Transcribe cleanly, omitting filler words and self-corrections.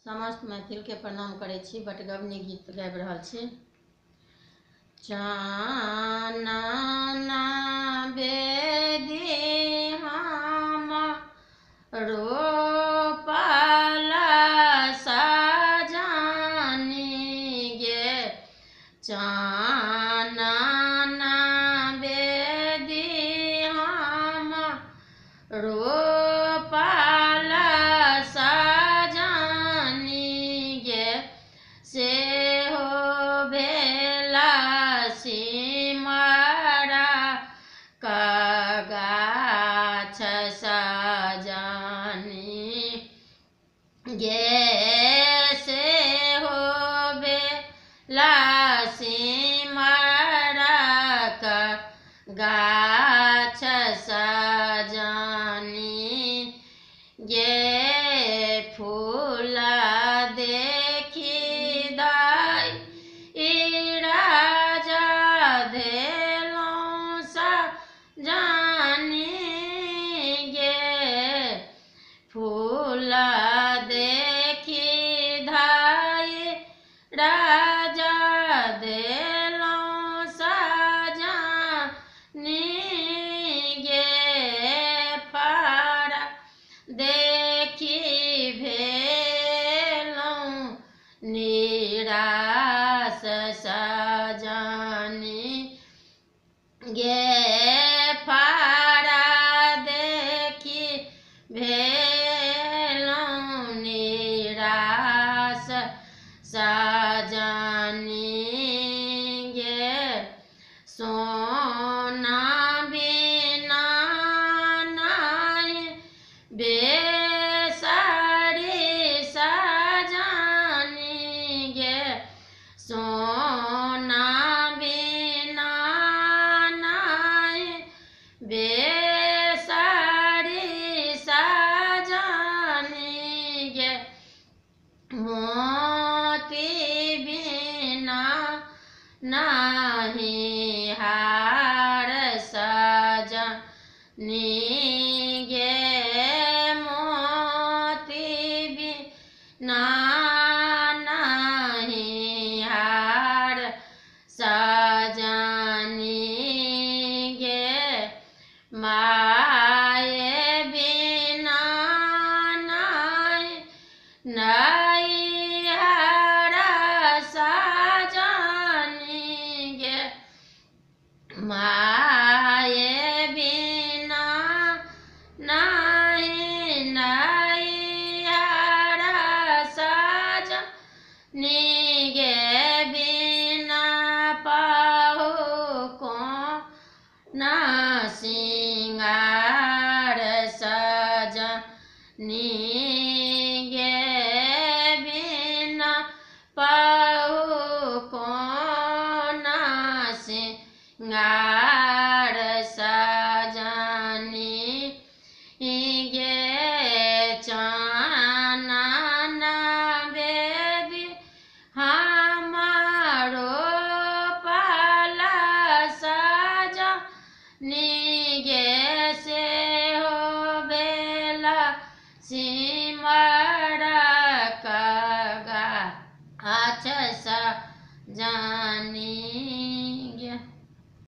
समस्त मैथिल के प्रणाम करै छी। बटगबनी गीत गाबि रहल छी। चानन बेदी हम रोपल सजनी गे, चानन बेदी हम रोपल सजनी गे, से हो भेला सिमरा गाछ सजनी गे, से हो भेला सिमरा गाछ सजनी गे, फूल देखी दाई राजा धेलौं सजनी गे, फूल देखी धाई राजा धेलौं सजनी गे, फड़ा देखी भेलौं निराश सजनी गे, फड़ा देखी भेलौं निराश सजनी गे, सोना बिना नहीं बेसारी सजनी गे, सोना बिना नहीं बेसारी सजनी गे, मोती बिना नहीं हार सजनी गे, मोती बिना नहीं हार सजनी गे, माए बिना नहीं हारा सजनी गे, माए बिना नहीं हारा सजनी गे, बिना पाहु को ना सिंगार सजनी गे, बिना पाहु को ना सिंगार सजनी गे, चानन बेदी हम रोपल सजनी गे,